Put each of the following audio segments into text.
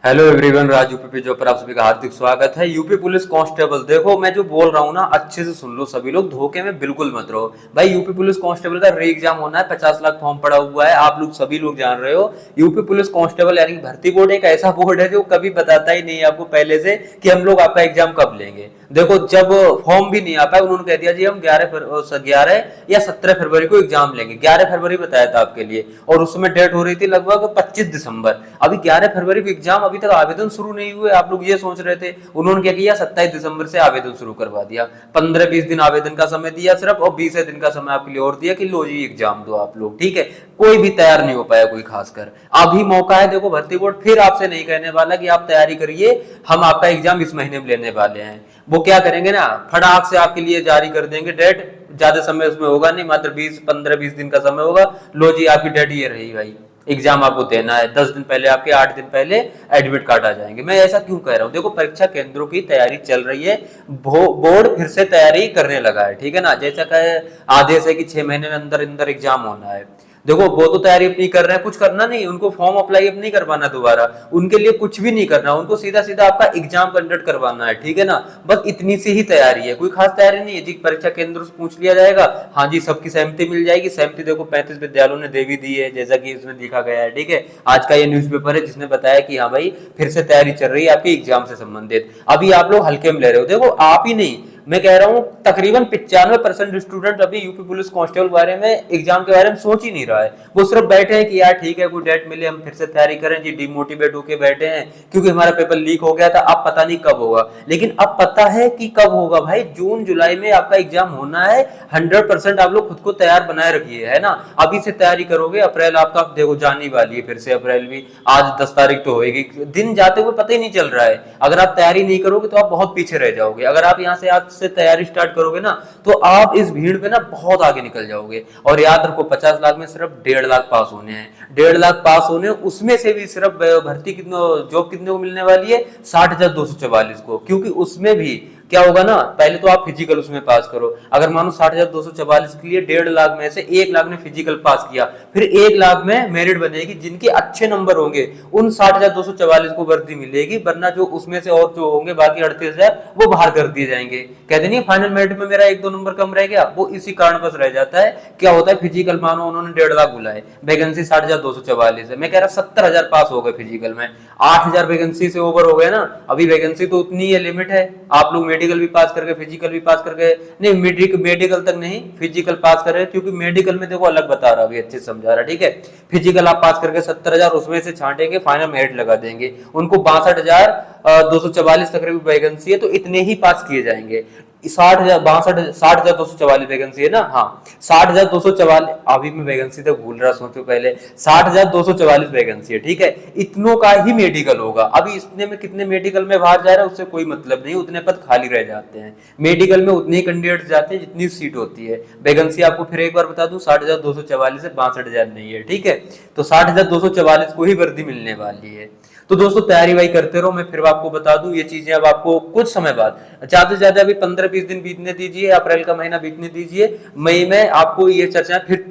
Hello everyone, राज UP पे job पर आप सभी का हार्दिक स्वागत है। यूपी पुलिस कांस्टेबल, देखो मैं जो बोल रहा हूँ ना, अच्छे से सुन लो सभी लोग, धोखे में बिल्कुल मत रहो। भाई यूपी पुलिस कांस्टेबल का री एग्जाम होना है, 50 लाख फॉर्म पड़ा हुआ है, आप लोग सभी लोग जान रहे हो। यूपी पुलिस कांस्टेबल यानी कि भर्ती बोर्ड एक ऐसा बोर्ड है जो कभी बताता ही नहीं है आपको पहले से कि हम लोग आपका एग्जाम कब लेंगे। देखो जब फॉर्म भी नहीं आ पाया, उन्होंने कह दिया जी हम 11 या 17 फरवरी को एग्जाम लेंगे। 11 फरवरी बताया था आपके लिए, और उसमें डेट हो रही थी लगभग 25 दिसंबर। अभी 11 फरवरी को एग्जाम, अभी तक आवेदन शुरू नहीं हुए। आप लोग ये सोच रहे थे, उन्होंने क्या किया, 27 दिसंबर से आवेदन शुरू करवा दिया। 15-20 दिन आवेदन का समय दिया सिर्फ, और 20 दिन का समय आपके लिए और दिया कि लो जी एग्जाम दो आप लोग। ठीक है, कोई भी तैयार नहीं हो पाया, कोई खासकर। अभी मौका है, देखो भर्ती बोर्ड फिर आपसे नहीं कहने वाला कि आप तैयारी करिए, हम आपका एग्जाम इस महीने में लेने वाले हैं। वो क्या करेंगे ना, फटाक से आपके लिए जारी कर देंगे डेट। ज्यादा समय उसमें होगा नहीं, मात्र 15-20 दिन का समय होगा। लो जी आपकी डेट ये रही भाई, एग्जाम आपको देना है। 10 दिन पहले, आपके 8 दिन पहले एडमिट कार्ड आ जाएंगे। मैं ऐसा क्यों कह रहा हूँ, देखो परीक्षा केंद्रों की तैयारी चल रही है, बोर्ड फिर से तैयारी करने लगा है। ठीक है ना, जैसा कहे आदेश है कि 6 महीने में अंदर अंदर एग्जाम होना है। देखो वो तो तैयारी अपनी कर रहे हैं, कुछ करना नहीं उनको, फॉर्म अप्लाई अब नहीं करवाना दोबारा, उनके लिए कुछ भी नहीं करना, उनको सीधा सीधा आपका एग्जाम कंडक्ट करवाना है। ठीक है ना, बस इतनी सी ही तैयारी है, कोई खास तैयारी नहीं है जी। परीक्षा केंद्र से पूछ लिया जाएगा, हाँ जी सबकी सहमति मिल जाएगी। सहमति देखो 35 विद्यालयों ने दे भी दी है, जैसा कि इसमें लिखा गया है। ठीक है, आज का ये न्यूज़पेपर है जिसने बताया कि हाँ भाई फिर से तैयारी चल रही है आपकी एग्जाम से संबंधित। अभी आप लोग हल्के में ले रहे हो, देखो आप ही नहीं, मैं कह रहा हूं तकरीबन 95% स्टूडेंट अभी यूपी पुलिस कांस्टेबल बारे में, एग्जाम के बारे में सोच ही नहीं रहा है। वो सिर्फ बैठे हैं कि यार ठीक है कोई डेट मिले हम फिर से तैयारी करें जी, डिमोटिवेट होके बैठे हैं क्योंकि हमारा पेपर लीक हो गया था, अब पता नहीं कब होगा। लेकिन अब पता है कि कब होगा भाई, जून जुलाई में आपका एग्जाम होना है। 100% आप लोग खुद को तैयार बनाए रखिए, है ना। अभी से तैयारी करोगे, अप्रैल आपका देखो जाने वाली है, फिर से अप्रैल भी, आज 10 तारीख तो होगी, दिन जाते हुए पता ही नहीं चल रहा है। अगर आप तैयारी नहीं करोगे तो आप बहुत पीछे रह जाओगे। अगर आप यहाँ से आज से तैयारी स्टार्ट करोगे ना, तो आप इस भीड़ में ना बहुत आगे निकल जाओगे। और याद रखो 50 लाख में सिर्फ 1.5 लाख पास होने हैं, 1.5 लाख पास होने, उसमें से भी सिर्फ भर्ती कितने, जॉब कितने को मिलने वाली है, 60,244 को। क्योंकि उसमें भी क्या होगा ना, पहले तो आप फिजिकल उसमें पास करो। अगर मानो 60,244 के लिए 1.5 लाख में से 1 लाख ने फिजिकल पास किया, फिर 1 लाख में मेरिट बनेगी, जिनके अच्छे नंबर होंगे उन 60,244 को वर्दी मिलेगी, वरना जो उसमें से और जो होंगे बाकी 38,000 वो बाहर कर दिए जाएंगे। कहते नहीं फाइनल मेरिट में मेरा 1-2 नंबर कम रह गया, वो इसी कारणवश रह जाता है। क्या होता है, फिजिकल मानो उन्होंने 1.5 लाख बुलाए, वैकेंसी 60,244 है, मैं कह रहा 70,000 पास हो गए फिजिकल में, 8,000 वैकेंसी से ओवर हो गए ना। अभी वैकेंसी तो उतनी ही लिमिट है, आप लोग मेडिकल भी पास करके, फिजिकल भी पास करके, नहीं मेडिकल तक नहीं, फिजिकल पास कर रहे, क्योंकि मेडिकल में देखो अलग बता रहा, अभी अच्छे से समझा रहा। ठीक है, फिजिकल आप पास करके 70,000 उसमें से छांटेंगे, फाइनल मेरिट लगा देंगे उनको। 62,244 तक वैकेंसी है, तो इतने ही पास किए जाएंगे। 60,244 वैकेंसी है ना, हाँ 60,244, अभी मैं वैकेंसी तक भूल रहा, सोचो पहले 60,244 वैकेंसी है। ठीक है, इतनों का ही मेडिकल होगा। अभी इतने में कितने मेडिकल में बाहर जा रहा है उससे कोई मतलब नहीं, उतने पद खाली रह जाते हैं। मेडिकल में उतने ही कैंडिडेट जाते हैं जितनी सीट होती है। वैकेंसी आपको फिर एक बार बता दूं, 60,244 है, 62,000 नहीं है। ठीक है, तो 60,244 को ही वर्दी मिलने वाली है। तो दोस्तों तैयारी वाई करते रहो। मैं फिर आपको बता दूं ये चीजें, अब आपको कुछ समय बाद, ज्यादा से ज्यादा अभी 15-20 दिन बीतने दीजिए, अप्रैल का महीना बीतने दीजिए, मई में आपको ये चर्चाएं फिर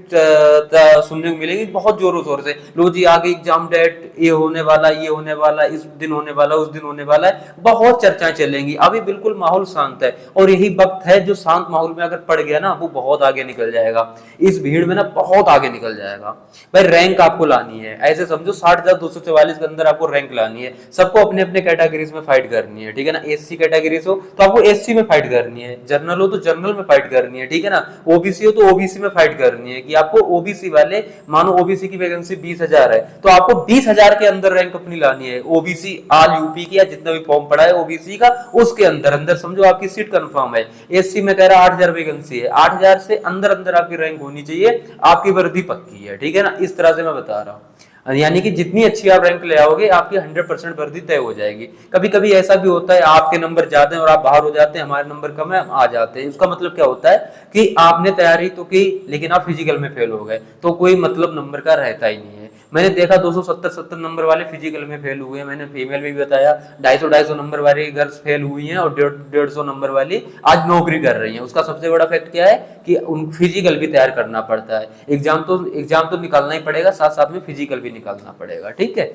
सुनने को मिलेंगी बहुत जोरों शोर से। लो जी आगे एग्जाम डेट ये होने वाला, ये होने वाला, इस दिन होने वाला, उस दिन होने वाला है, बहुत चर्चाएं चलेंगी। अभी बिल्कुल माहौल शांत है, और यही वक्त है जो शांत माहौल में अगर पड़ गया ना, वो बहुत आगे निकल जाएगा, इस भीड़ में ना बहुत आगे निकल जाएगा। भाई रैंक आपको लानी है, ऐसे समझो 60,244 के अंदर आपको रैंक लानी है। सबको अपने अपने कैटेगरीज में फाइट करनी है। ठीक है ना, एससी कैटेगरीज हो तो आपको एससी में फाइट करनी है, जनरल हो तो जनरल में फाइट करनी है। ठीक है ना, ओबीसी हो तो ओबीसी में फाइट करनी है, कि आपको ओबीसी वाले, मानो ओबीसी की वैकेंसी 20,000 है, तो आपको 20,000 के अंदर रैंक अपनी लानी है। ओबीसी आल यूपी की या जितना भी फॉर्म पड़ा है ओबीसी का, उसके अंदर अंदर समझो आपकी सीट कंफर्म है। एससी में कह रहा 8,000 वैकेंसी है, 8,000 से अंदर अंदर आपकी रैंक होनी चाहिए, आपकी वर्दी पक्की है। ठीक है ना, इस तरह से मैं बता रहा हूं, यानी कि जितनी अच्छी आप रैंक ले आओगे आपकी 100% वर्दी तय हो जाएगी। कभी कभी ऐसा भी होता है आपके नंबर ज्यादा हैं और आप बाहर हो जाते हैं, हमारे नंबर कम है हम आ जाते हैं। उसका मतलब क्या होता है कि आपने तैयारी तो की लेकिन आप फिजिकल में फेल हो गए, तो कोई मतलब नंबर का रहता ही नहीं है। मैंने देखा 270 नंबर वाले फिजिकल में फेल हुए हैं, मैंने फीमेल में भी बताया 250 नंबर वाली गर्ल्स फेल हुई हैं, और 150 नंबर वाली आज नौकरी कर रही हैं। उसका सबसे बड़ा फैक्ट क्या है कि उन फिजिकल भी तैयार करना पड़ता है। एग्जाम तो निकालना ही पड़ेगा, साथ साथ में फिजिकल भी निकालना पड़ेगा। ठीक है,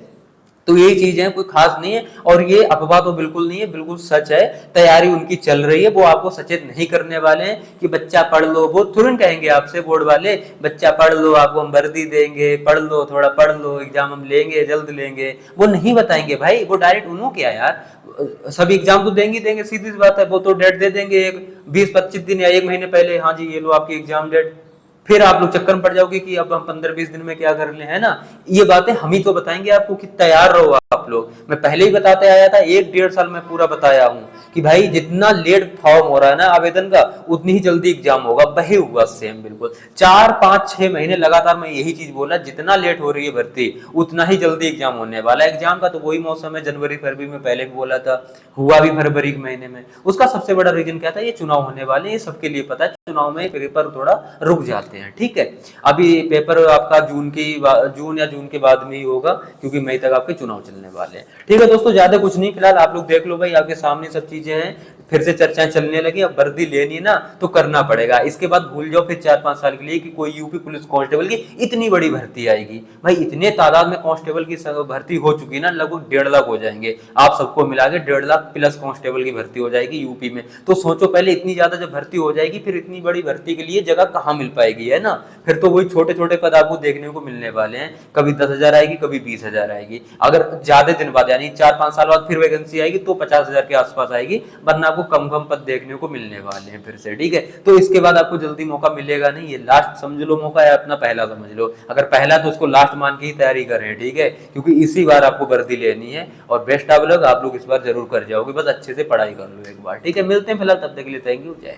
तो ये चीज है, कोई खास नहीं है। और ये अफवाह तो बिल्कुल नहीं है, बिल्कुल सच है। तैयारी उनकी चल रही है, वो आपको सचेत नहीं करने वाले हैं कि बच्चा पढ़ लो। वो तुरंत कहेंगे आपसे बोर्ड वाले, बच्चा पढ़ लो, आपको हम वर्दी देंगे, पढ़ लो, थोड़ा पढ़ लो, एग्जाम हम लेंगे, जल्द लेंगे। वो नहीं बताएंगे भाई, वो डायरेक्ट उन्हों क्या यार, सभी एग्जाम तो देंगे देंगे, सीधी सी बात है। वो तो डेट दे देंगे एक 20-25 दिन या 1 महीने पहले, हाँ जी ये लो आपकी एग्जाम डेट। फिर आप लोग चक्कर में पड़ जाओगे कि अब हम 15-20 दिन में क्या कर ले, है ना। ये बातें हम ही तो बताएंगे आपको कि तैयार रहो आप लोग। मैं पहले ही बताते आया था, 1-1.5 साल में पूरा बताया हूँ कि भाई जितना लेट फॉर्म हो रहा है ना आवेदन का, उतनी ही जल्दी एग्जाम होगा। वही हुआ सेम बिल्कुल, 4-5-6 महीने लगातार मैं यही चीज बोला, जितना लेट हो रही है भर्ती उतना ही जल्दी एग्जाम होने वाला है। एग्जाम का तो वही मौसम है, जनवरी फरवरी में पहले भी बोला था, हुआ भी फरवरी के महीने में। उसका सबसे बड़ा रीजन क्या था, ये चुनाव होने वाले, ये सबके लिए पता है, चुनाव में पेपर थोड़ा रुक जाते हैं, ठीक है। अभी पेपर आपका जून या जून के बाद में ही होगा, क्योंकि मई तक आपके चुनाव चलने वाले हैं, ठीक है दोस्तों। ज्यादा कुछ नहीं, फिलहाल आप लोग देख लो भाई, आपके सामने सब चीजें हैं। फिर से चर्चाएं चलने लगी, अब वर्दी लेनी ना तो करना पड़ेगा। इसके बाद भूल जाओ फिर 4-5 साल के लिए कि कोई यूपी पुलिस कांस्टेबल की इतनी बड़ी भर्ती आएगी। भाई इतने तादाद में कांस्टेबल की भर्ती हो चुकी ना, लगभग 1.5 लाख हो जाएंगे, आप सबको मिला के 1.5 लाख प्लस कांस्टेबल की भर्ती हो जाएगी यूपी में। तो सोचो पहले इतनी ज्यादा जब भर्ती हो जाएगी, फिर इतनी बड़ी भर्ती के लिए जगह कहाँ मिल पाएगी, है ना। फिर तो वही छोटे छोटे पद आपको देखने को मिलने वाले हैं, कभी 10,000 आएगी, कभी 20,000 आएगी। अगर ज्यादा दिन बाद यानी 4-5 साल बाद फिर वैकेंसी आएगी तो 50,000 के आसपास आएगी, वरना आपको कम पद देखने को मिलने वाले हैं फिर से, ठीक है। तो इसके बाद आपको जल्दी मौका मिलेगा नहीं, ये लास्ट समझ लो मौका है, अपना पहला समझ लो। अगर पहला तो उसको लास्ट मान के ही तैयारी करें, ठीक है, क्योंकि इसी बार आपको वर्दी लेनी है। और बेस्ट आप लोग इस बार जरूर कर जाओगे, बस अच्छे से पढ़ाई कर लो एक बार, ठीक है। मिलते हैं फिलहाल, तब तक के लिए थैंक यू, जय।